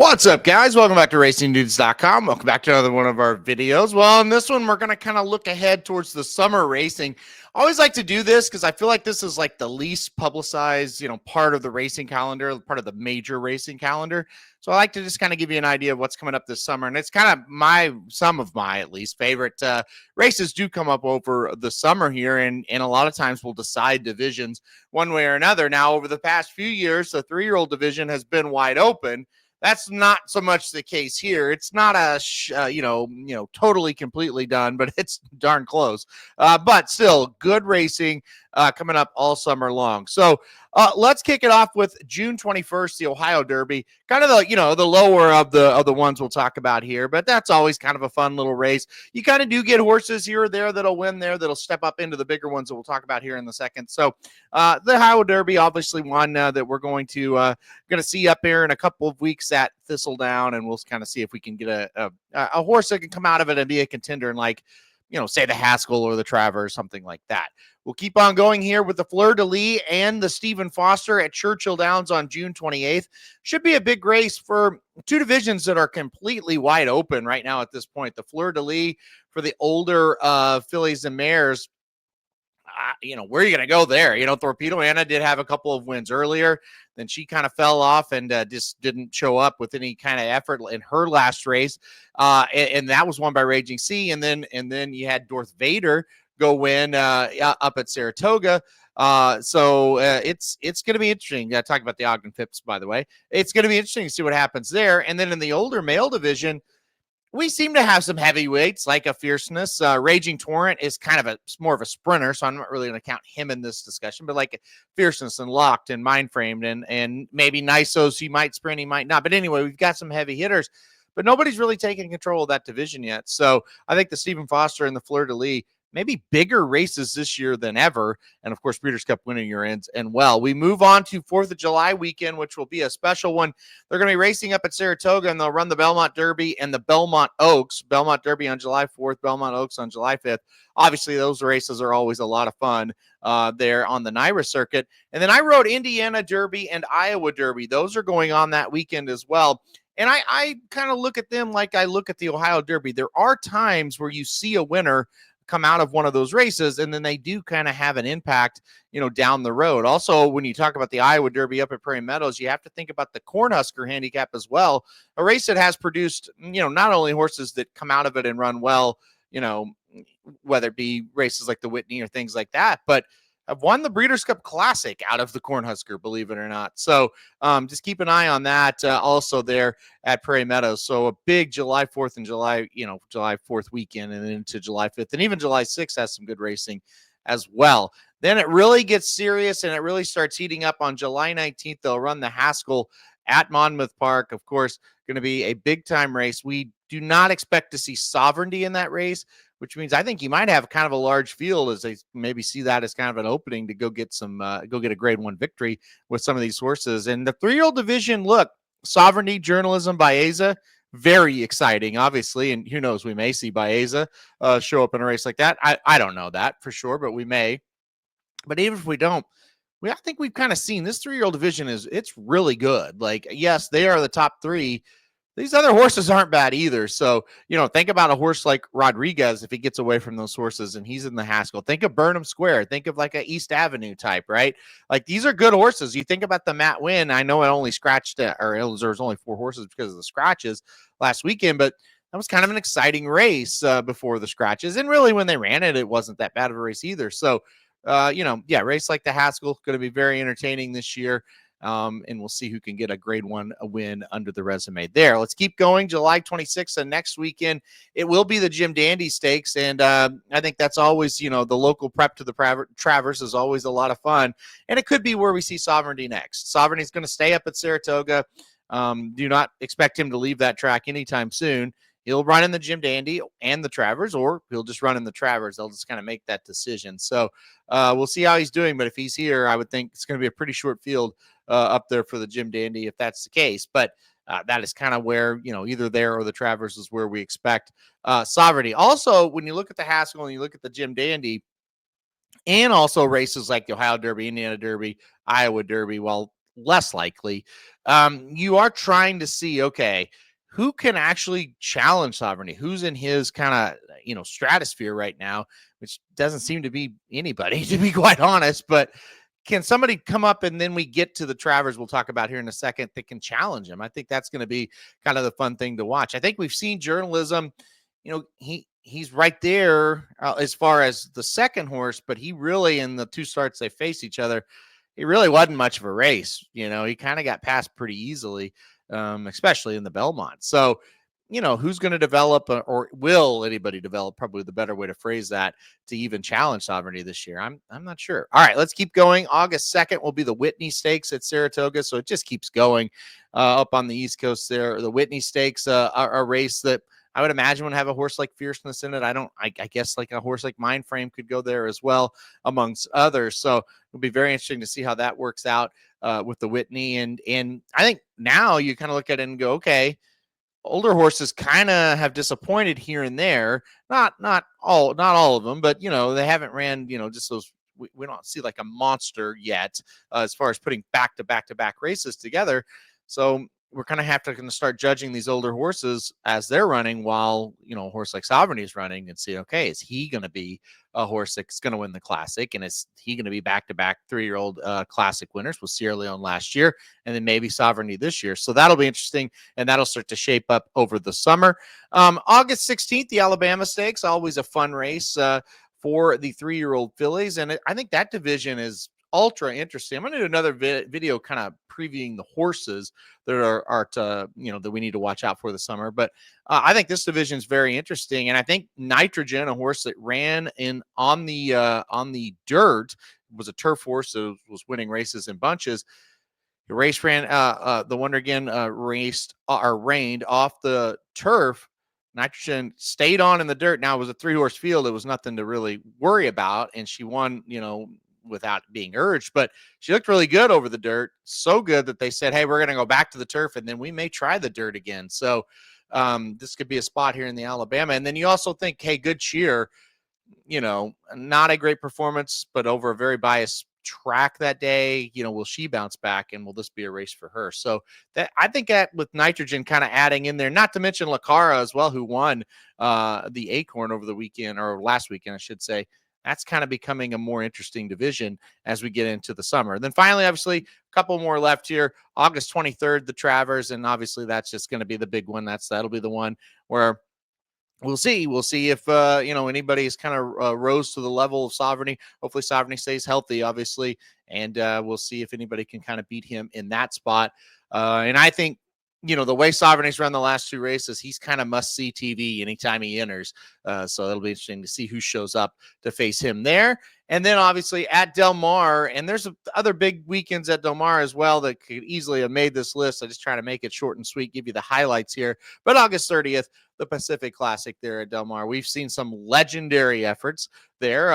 What's up, guys? Welcome back to racingdudes.com. Welcome back to another one of our videos. Well, in this one, we're going to kind of look ahead towards the summer racing. I always like to do this because I feel like this is like the least publicized, part of the racing calendar, part of the major racing calendar. So I like to just kind of give you an idea of what's coming up this summer. And it's kind of some of my, at least, favorite races do come up over the summer here. And a lot of times we'll decide divisions one way or another. Now, over the past few years, the 3-year-old division has been wide open. That's not so much the case here. It's not totally completely done, but it's darn close. But still, good racing coming up all summer long. So let's kick it off with June 21st, the Ohio Derby. Kind of the lower of the ones we'll talk about here, but that's always kind of a fun little race. You kind of do get horses here or there that'll win there, that'll step up into the bigger ones that we'll talk about here in a second. So the Ohio Derby, obviously one that we're going to see up here in a couple of weeks at Thistledown, and we'll kind of see if we can get a horse that can come out of it and be a contender in, like, say the Haskell or the Travers, something like that. We'll keep on going here with the Fleur de Lis and the Stephen Foster at Churchill Downs on June 28th. Should be a big race for two divisions that are completely wide open right now at this point. The Fleur de Lis for the older fillies and mares. Where are you going to go there? Torpedo Anna did have a couple of wins earlier. Then she kind of fell off and just didn't show up with any kind of effort in her last race. And that was won by Raging Sea. And then you had Darth Vader go win up at Saratoga. So it's going to be interesting. Talk about the Ogden Phipps, by the way. It's going to be interesting to see what happens there. And then in the older male division, we seem to have some heavyweights like a Fierceness. Raging Torrent is kind of more of a sprinter, so I'm not really going to count him in this discussion, but like Fierceness and Locked and Mindframed and maybe Nisos, he might sprint, he might not. But anyway, we've got some heavy hitters, but nobody's really taken control of that division yet. So I think the Stephen Foster and the Fleur de Lis, maybe bigger races this year than ever. And of course, Breeders' Cup winning your ends. And well, we move on to 4th of July weekend, which will be a special one. They're going to be racing up at Saratoga, and they'll run the Belmont Derby and the Belmont Oaks. Belmont Derby on July 4th, Belmont Oaks on July 5th. Obviously, those races are always a lot of fun there on the NYRA circuit. And then I wrote Indiana Derby and Iowa Derby. Those are going on that weekend as well. And I kind of look at them like I look at the Ohio Derby. There are times where you see a winner come out of one of those races, and then they do kind of have an impact, down the road. Also, when you talk about the Iowa Derby up at Prairie Meadows, you have to think about the Cornhusker handicap as well. A race that has produced, not only horses that come out of it and run well, whether it be races like the Whitney or things like that, but have won the Breeders' Cup Classic out of the Cornhusker, believe it or not. So just keep an eye on that also there at Prairie Meadows. So a big July 4th and July 4th weekend and into July 5th. And even July 6th has some good racing as well. Then it really gets serious and it really starts heating up on July 19th. They'll run the Haskell at Monmouth Park. Of course, going to be a big-time race. We do not expect to see Sovereignty in that race, which means I think you might have kind of a large field as they maybe see that as kind of an opening to go get a grade 1 victory with some of these horses. And the 3-year-old division, look, Sovereignty, Journalism, Baeza, very exciting, obviously. And who knows, we may see Baeza show up in a race like that. I don't know that for sure, but we may. But even if we don't, I think we've kind of seen this 3-year-old division it's really good. Like, yes, they are the top 3. These other horses aren't bad either. So, think about a horse like Rodriguez if he gets away from those horses and he's in the Haskell. Think of Burnham Square. Think of like a East Avenue type, right? Like, these are good horses. You think about the Matt Winn. I know it only scratched, there was only 4 horses because of the scratches last weekend, but that was kind of an exciting race before the scratches. And really, when they ran it, it wasn't that bad of a race either. So, race like the Haskell going to be very entertaining this year. And we'll see who can get a grade 1 win under the resume there. Let's keep going. July 26th and next weekend, it will be the Jim Dandy Stakes. And I think that's always, the local prep to the Travers is always a lot of fun. And it could be where we see Sovereignty next. Sovereignty is going to stay up at Saratoga. Do not expect him to leave that track anytime soon. He'll run in the Jim Dandy and the Travers, or he'll just run in the Travers. They'll just kind of make that decision. So we'll see how he's doing. But if he's here, I would think it's going to be a pretty short field up there for the Jim Dandy if that's the case. But that is kind of where, either there or the Travers is where we expect Sovereignty. Also, when you look at the Haskell and you look at the Jim Dandy, and also races like the Ohio Derby, Indiana Derby, Iowa Derby, well, less likely. You are trying to see, okay, who can actually challenge sovereignty? Who's in his kind of, stratosphere right now, which doesn't seem to be anybody, to be quite honest. But can somebody come up, and then we get to the Travers we'll talk about here in a second, that can challenge him? I think that's going to be kind of the fun thing to watch. I think we've seen journalism, he's right there as far as the second horse, but he really, in the two starts they faced each other, it really wasn't much of a race. He kind of got passed pretty easily, especially in the Belmont. So, who's going to develop, or will anybody develop, probably the better way to phrase that, to even challenge sovereignty this year? I'm not sure. All right, let's keep going. August 2nd will be the Whitney Stakes at Saratoga. So it just keeps going up on the East Coast there. The Whitney Stakes are a race that I would imagine would have a horse like Fierceness in it. I guess like a horse like Mindframe could go there as well, amongst others. So it'll be very interesting to see how that works out with the Whitney. And I think now you kind of look at it and go, okay, older horses kind of have disappointed here and there. Not all of them, but they haven't ran, just those. We don't see like a monster yet as far as putting back to back races together. So we're kind of going to start judging these older horses as they're running, while a horse like Sovereignty is running, and see, okay, is he going to be a horse that's going to win the Classic, and is he going to be back-to-back 3-year-old Classic winners with Sierra Leone last year, and then maybe Sovereignty this year? So that'll be interesting, and that'll start to shape up over the summer. August 16th, the Alabama Stakes, always a fun race for the 3-year-old fillies, and I think that division is ultra interesting. I'm going to do another video kind of previewing the horses that are that we need to watch out for this summer. But I think this division is very interesting, and I think Nitrogen, a horse that ran on the dirt, was a turf horse that was winning races in bunches. The race ran the Wonder Again rained off the turf. Nitrogen stayed on in the dirt. Now it was a 3-horse field. It was nothing to really worry about, and she won, without being urged, but she looked really good over the dirt. So good that they said, hey, we're going to go back to the turf, and then we may try the dirt again. So this could be a spot here in the Alabama. And then you also think, hey, Good Cheer, not a great performance, but over a very biased track that day, will she bounce back, and will this be a race for her? So that, I think, that with Nitrogen kind of adding in there, not to mention Lacara as well, who won the Acorn over the weekend, or last weekend, I should say. That's kind of becoming a more interesting division as we get into the summer. Then finally, obviously, a couple more left here. August 23rd, the Travers, and obviously that's just going to be the big one. That'll be the one where we'll see. We'll see if anybody's kind of rose to the level of Sovereignty. Hopefully, Sovereignty stays healthy, obviously, and we'll see if anybody can kind of beat him in that spot. And I think, the way Sovereignty's run the last 2 races, he's kind of must-see TV anytime he enters. So it'll be interesting to see who shows up to face him there. And then obviously at Del Mar, and there's other big weekends at Del Mar as well that could easily have made this list. I just try to make it short and sweet, give you the highlights here. But August 30th, the Pacific Classic there at Del Mar. We've seen some legendary efforts there.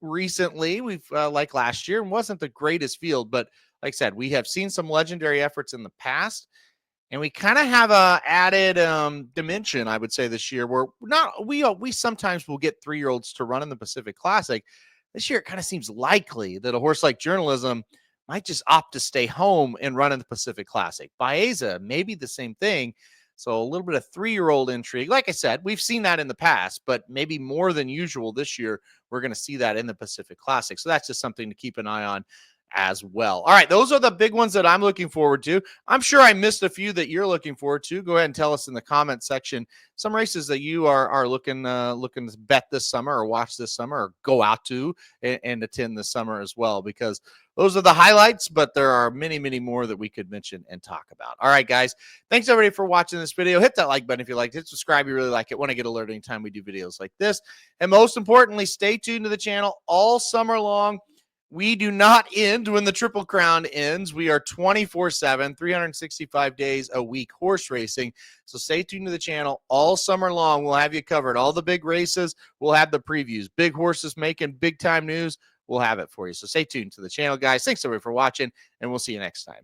Recently, we've like last year, wasn't the greatest field, but like I said, we have seen some legendary efforts in the past. And we kind of have a added dimension, I would say, this year, where we sometimes will get 3-year-olds to run in the Pacific Classic. This year, it kind of seems likely that a horse like Journalism might just opt to stay home and run in the Pacific Classic. Baeza, maybe the same thing. So a little bit of 3-year-old intrigue. Like I said, we've seen that in the past, but maybe more than usual this year, we're going to see that in the Pacific Classic. So that's just something to keep an eye on as well. All right, those are the big ones that I'm looking forward to. I'm sure I missed a few that you're looking forward to. Go ahead and tell us in the comment section some races that you are looking to bet this summer, or watch this summer, or go out to and attend this summer as well, because those are the highlights, but there are many, many more that we could mention and talk about. All right, guys, thanks everybody for watching this video. Hit that like button if you liked it. Subscribe if you really like it. Want to get alerted anytime we do videos like this. And most importantly, stay tuned to the channel all summer long. We do not end when the Triple Crown ends. We are 24/7, 365 days a week horse racing. So stay tuned to the channel all summer long. We'll have you covered. All the big races, we'll have the previews. Big horses making big time news, we'll have it for you. So stay tuned to the channel, guys. Thanks everybody for watching, and we'll see you next time.